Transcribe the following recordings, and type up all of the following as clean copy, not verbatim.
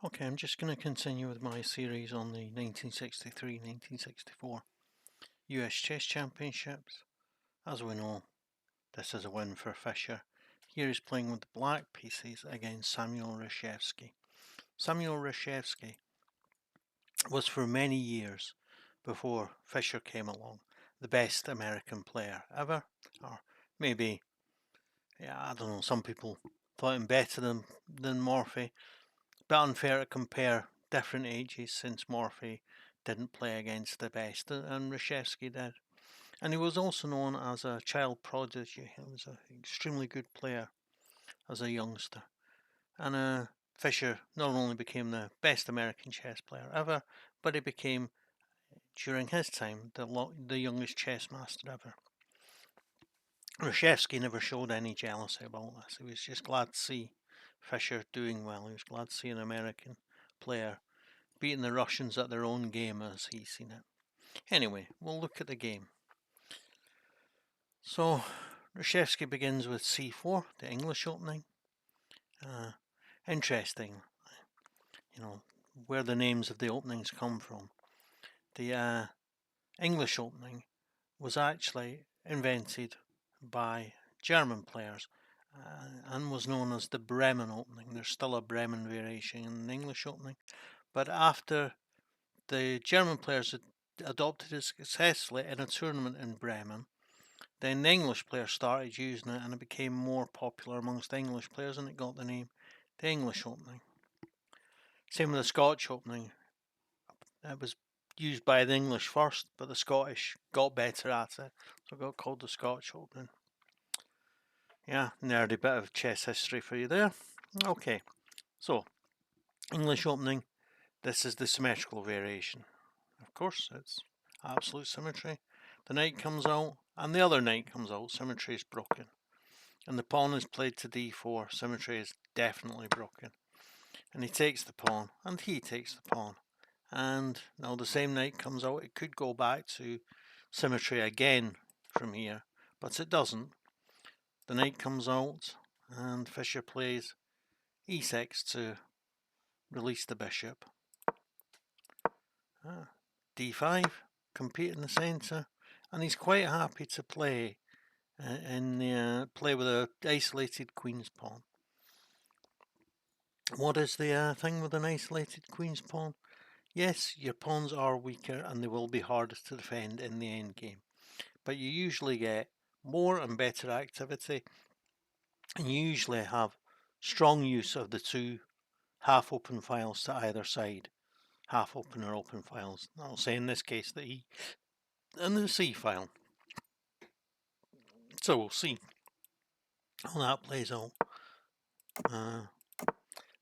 Okay, I'm just going to continue with my series on the 1963-1964 US Chess Championships. As we know, this is a win for Fischer. Here he's playing with the black pieces against Samuel Reshevsky. Samuel Reshevsky was for many years, before Fischer came along, the best American player ever. Or maybe, I don't know, some people thought him better than Morphy. Bit unfair to compare different ages since Morphy didn't play against the best and Reshevsky did. And he was also known as a child prodigy. He was an extremely good player as a youngster. And Fischer not only became the best American chess player ever, but he became, during his time, the youngest chess master ever. Reshevsky never showed any jealousy about this. He was just glad to see Fischer doing well. He was glad to see an American player beating the Russians at their own game, as he's seen it. Anyway, we'll look at the game. So, Reshevsky begins with c4, the English opening. Interesting, where the names of the openings come from. The English opening was actually invented by German players and was known as the Bremen opening. There's still a Bremen variation in the English opening, but after the German players had adopted it successfully in a tournament in Bremen, then the English players started using it and it became more popular amongst English players and it got the name the English opening. Same with the Scotch opening. It was used by the English first, but the Scottish got better at it, so it got called the Scotch opening. Yeah, nerdy bit of chess history for you there. Okay, so English opening, this is the symmetrical variation. Of course, it's absolute symmetry. The knight comes out, and the other knight comes out. Symmetry is broken. And the pawn is played to d4. Symmetry is definitely broken. And he takes the pawn, and he takes the pawn. And now the same knight comes out. It could go back to symmetry again from here, but it doesn't. The knight comes out, and Fischer plays e6 to release the bishop. d5, compete in the centre, and he's quite happy to play play with an isolated queen's pawn. What is the thing with an isolated queen's pawn? Yes, your pawns are weaker and they will be harder to defend in the endgame, but you usually get more and better activity, and you usually have strong use of the two half-open files to either side. Half-open or open files. I'll say in this case the E and the C file. So we'll see how that plays out.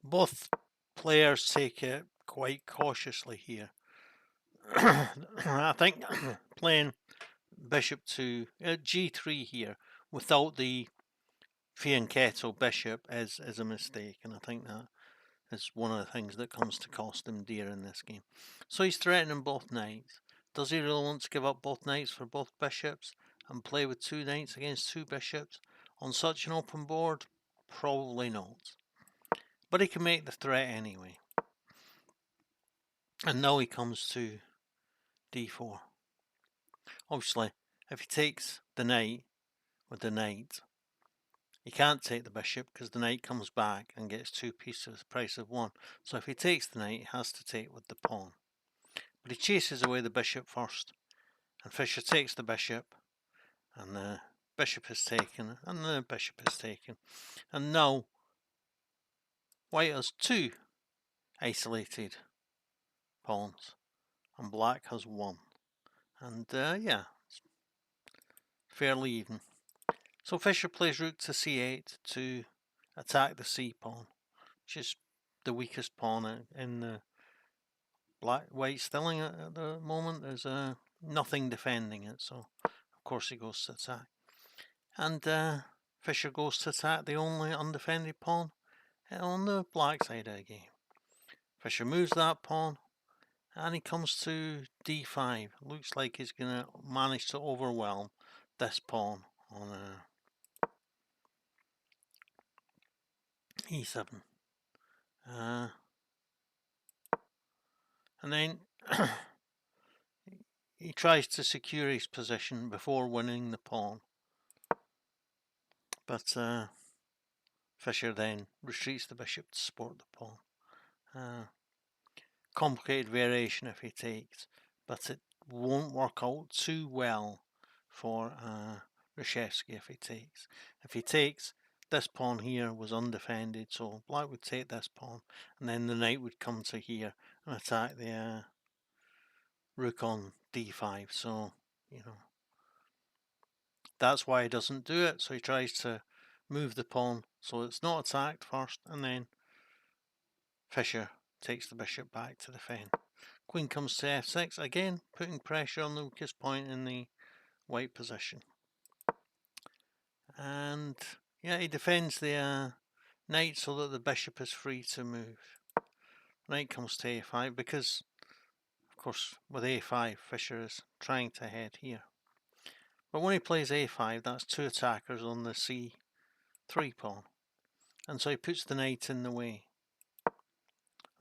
Both players take it quite cautiously here. I think playing bishop to g3 here without the fianchetto bishop is a mistake, and I think that is one of the things that comes to cost him dear in this game. So he's threatening both knights. Does he really want to give up both knights for both bishops and play with two knights against two bishops on such an open board? Probably not. But he can make the threat anyway. And now he comes to d4. Obviously, if he takes the knight with the knight, he can't take the bishop because the knight comes back and gets two pieces at the price of one. So if he takes the knight, he has to take with the pawn. But he chases away the bishop first, and Fischer takes the bishop, and the bishop is taken, and the bishop is taken. And now white has two isolated pawns, and black has one. And yeah, it's fairly even. So Fischer plays rook to c8 to attack the c pawn, which is the weakest pawn in the white stilling at the moment. There's nothing defending it, so of course he goes to attack. And Fischer goes to attack the only undefended pawn on the black side of the game. Fischer moves that pawn, and he comes to d5. Looks like he's going to manage to overwhelm this pawn on e7. And then he tries to secure his position before winning the pawn. But Fischer then retreats the bishop to support the pawn. Complicated variation if he takes, but it won't work out too well for reshevsky if he takes. If he takes, this pawn here was undefended, so black would take this pawn, and then the knight would come to here and attack the rook on d5. So, that's why he doesn't do it. So he tries to move the pawn so it's not attacked first, and then Fischer takes the bishop back to defend. Queen comes to f6, again putting pressure on the weakest point in the white position. And yeah, he defends the knight so that the bishop is free to move. Knight comes to a5 because, of course, with a5, Fischer is trying to head here. But when he plays a5, that's two attackers on the c3 pawn. And so he puts the knight in the way.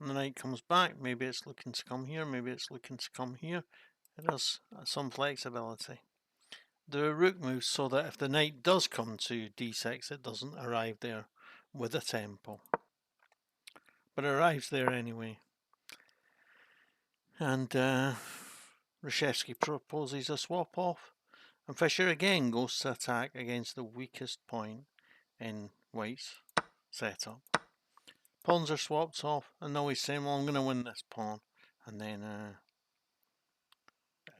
And the knight comes back. Maybe it's looking to come here, maybe it's looking to come here. It has some flexibility. The rook moves so that if the knight does come to d6, it doesn't arrive there with a tempo. But it arrives there anyway. And reshevsky proposes a swap off. And Fischer again goes to attack against the weakest point in white's setup. Pawns are swapped off, and now he's saying, well, I'm going to win this pawn. And then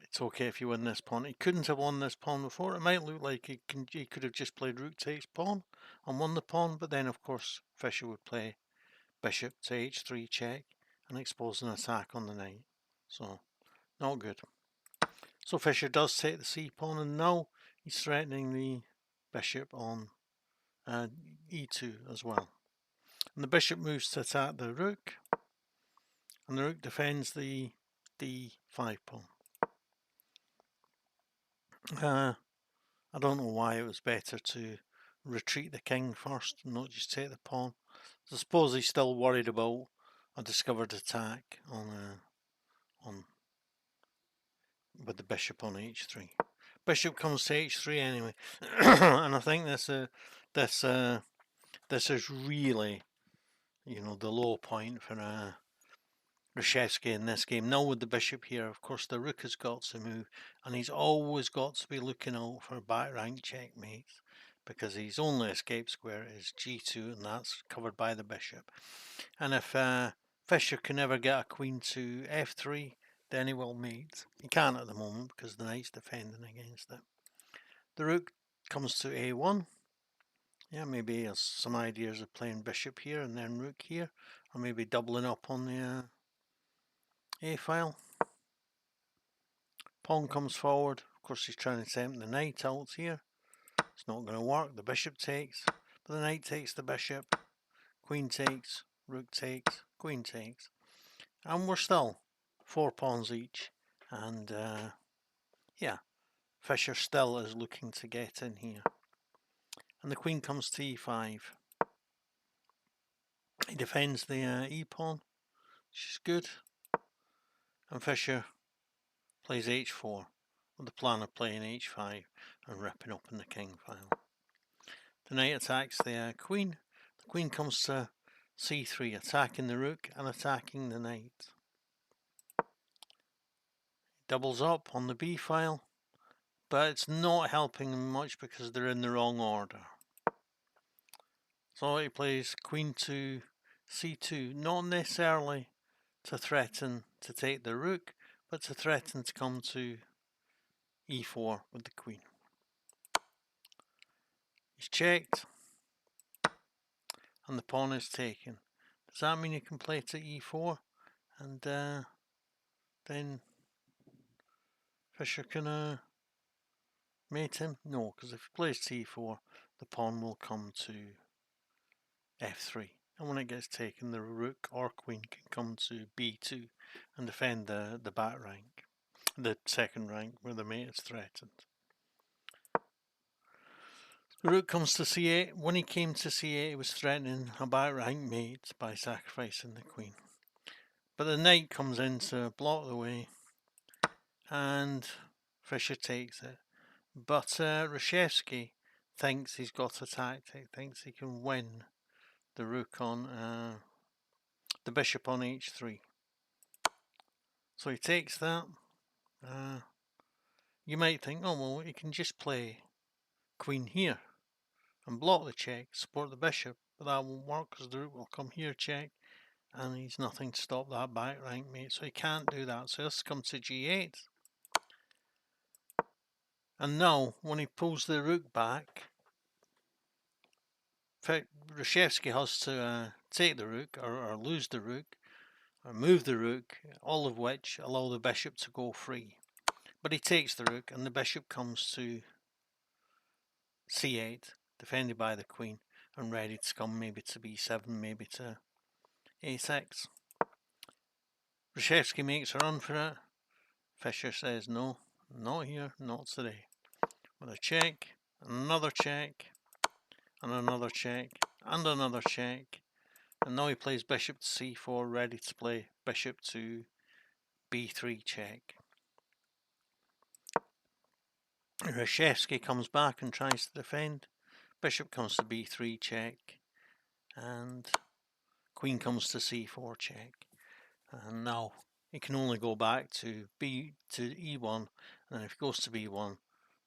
it's okay if you win this pawn. He couldn't have won this pawn before. It might look like he could have just played rook takes pawn and won the pawn, but then of course Fischer would play bishop to h3 check and expose an attack on the knight. So not good. So Fischer does take the c pawn, and now he's threatening the bishop on e2 as well. And the bishop moves to attack the rook, and the rook defends the d5 pawn. I don't know why it was better to retreat the king first and not just take the pawn. I suppose he's still worried about a discovered attack on with the bishop on h3. Bishop comes to h3 anyway, and I think this is really, the low point for reshevsky in this game. Now with the bishop here, of course the rook has got to move, and he's always got to be looking out for back rank checkmates, because his only escape square is g2, and that's covered by the bishop. And if Fischer can ever get a queen to f3, then he will mate. He can't at the moment because the knight's defending against it. The rook comes to a1. Yeah, maybe he has some ideas of playing bishop here and then rook here, or maybe doubling up on the a file. Pawn comes forward. Of course, he's trying to tempt the knight out here. It's not going to work. The bishop takes, but the knight takes the bishop. Queen takes, rook takes, queen takes. And we're still 4 pawns each. And yeah, Fischer still is looking to get in here. And the queen comes to e5. He defends the e pawn, which is good. And Fischer plays h4 with the plan of playing h5 and ripping open the king file. The knight attacks the queen. The queen comes to c3, attacking the rook and attacking the knight. Doubles up on the b file, but it's not helping them much because they're in the wrong order. So he plays queen to c2, not necessarily to threaten to take the rook, but to threaten to come to e4 with the queen. He's checked, and the pawn is taken. Does that mean you can play to e4 and then Fischer can mate him? No, because if he plays t4, the pawn will come to f3, and when it gets taken, the rook or queen can come to b2 and defend the back rank, the second rank where the mate is threatened. The rook comes to c8. When he came to c8, he was threatening a back rank mate by sacrificing the queen. But the knight comes in to block the way, and Fischer takes it. But reshevsky thinks he's got a tactic, thinks he can win the rook on the bishop on h3. So he takes that. You might think, oh well, he can just play queen here and block the check, support the bishop, but that won't work because the rook will come here, check, and he's nothing to stop that back rank mate, so he can't do that. So this comes to g8. And now, when he pulls the rook back, reshevsky has to take the rook, or lose the rook, or move the rook, all of which allow the bishop to go free. But he takes the rook, and the bishop comes to c8, defended by the queen, and ready to come maybe to b7, maybe to a6. Reshevsky makes a run for it. Fischer says no, not here, not today. With a check, another check, and another check, and another check. And now he plays bishop to c4, ready to play bishop to b3 check. Reshevsky comes back and tries to defend. Bishop comes to b3 check, and queen comes to c4 check. And now he can only go back to e1, and if he goes to b1,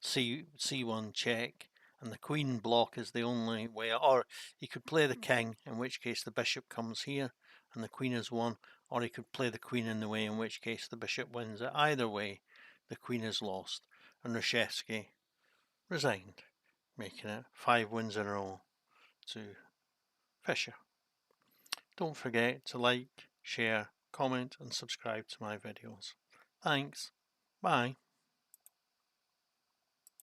c1 check, and the queen block is the only way. Or he could play the king, in which case the bishop comes here and the queen is won, or he could play the queen in the way, in which case the bishop wins it. Either way, the queen is lost, and Reshevsky resigned, making it 5 wins in a row to Fischer. Don't forget to like, share, comment and subscribe to my videos. Thanks. Bye.